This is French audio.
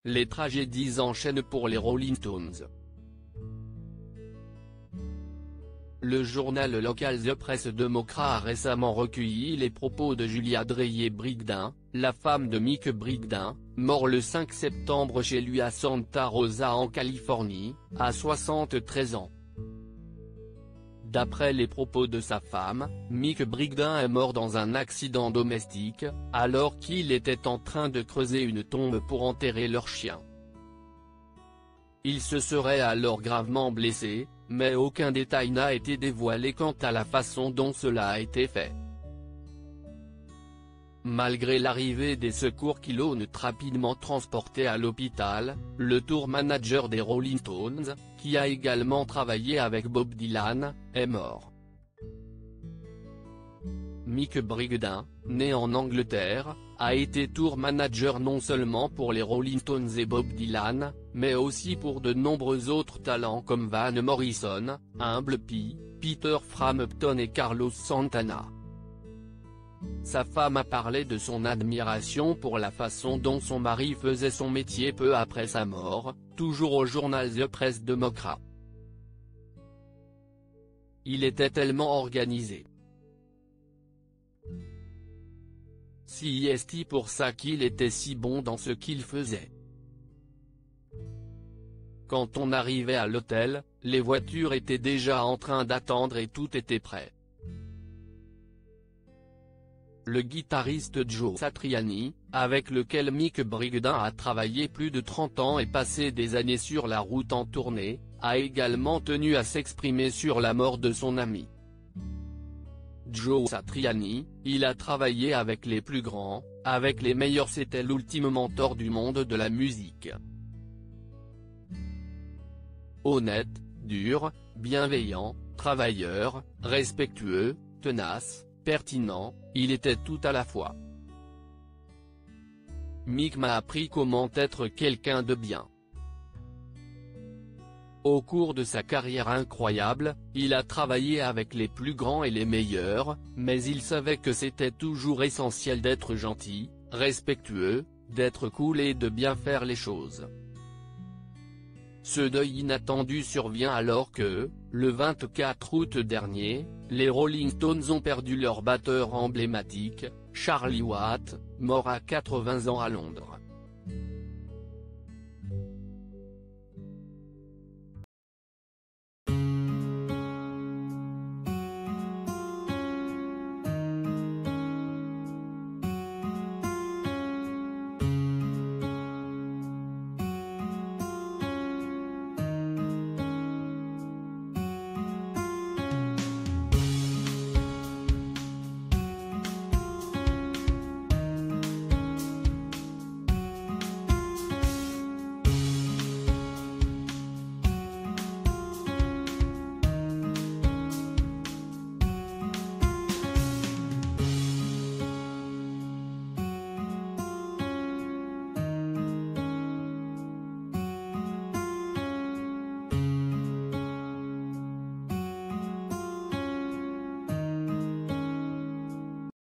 les tragédies enchaînent pour les Rolling Stones. Le journal local The Press Democrat a récemment recueilli les propos de Julia Dreyer-Brigden, la femme de Mick Brigden, mort le 5 septembre chez lui à Santa Rosa en Californie, à 73 ans. D'après les propos de sa femme, Mick Brigden est mort dans un accident domestique, alors qu'il était en train de creuser une tombe pour enterrer leur chien. Il se serait alors gravement blessé, mais aucun détail n'a été dévoilé quant à la façon dont cela a été fait. Malgré l'arrivée des secours qui l'ont rapidement transporté à l'hôpital, le tour manager des Rolling Stones, qui a également travaillé avec Bob Dylan, est mort. Mick Brigden, né en Angleterre, a été tour manager non seulement pour les Rolling Stones et Bob Dylan, mais aussi pour de nombreux autres talents comme Van Morrison, Humble Pie, Peter Frampton et Carlos Santana. Sa femme a parlé de son admiration pour la façon dont son mari faisait son métier peu après sa mort, toujours au journal The Press Democrat. Il était tellement organisé. Si est pour ça qu'il était si bon dans ce qu'il faisait. Quand on arrivait à l'hôtel, les voitures étaient déjà en train d'attendre et tout était prêt. Le guitariste Joe Satriani, avec lequel Mick Brigden a travaillé plus de 30 ans et passé des années sur la route en tournée, a également tenu à s'exprimer sur la mort de son ami. Joe Satriani, il a travaillé avec les plus grands, avec les meilleurs, c'était l'ultime mentor du monde de la musique. Honnête, dur, bienveillant, travailleur, respectueux, tenace, pertinent, il était tout à la fois. Mick m'a appris comment être quelqu'un de bien. Au cours de sa carrière incroyable, il a travaillé avec les plus grands et les meilleurs, mais il savait que c'était toujours essentiel d'être gentil, respectueux, d'être cool et de bien faire les choses. Ce deuil inattendu survient alors que, le 24 août dernier, les Rolling Stones ont perdu leur batteur emblématique, Charlie Watt, mort à 80 ans à Londres.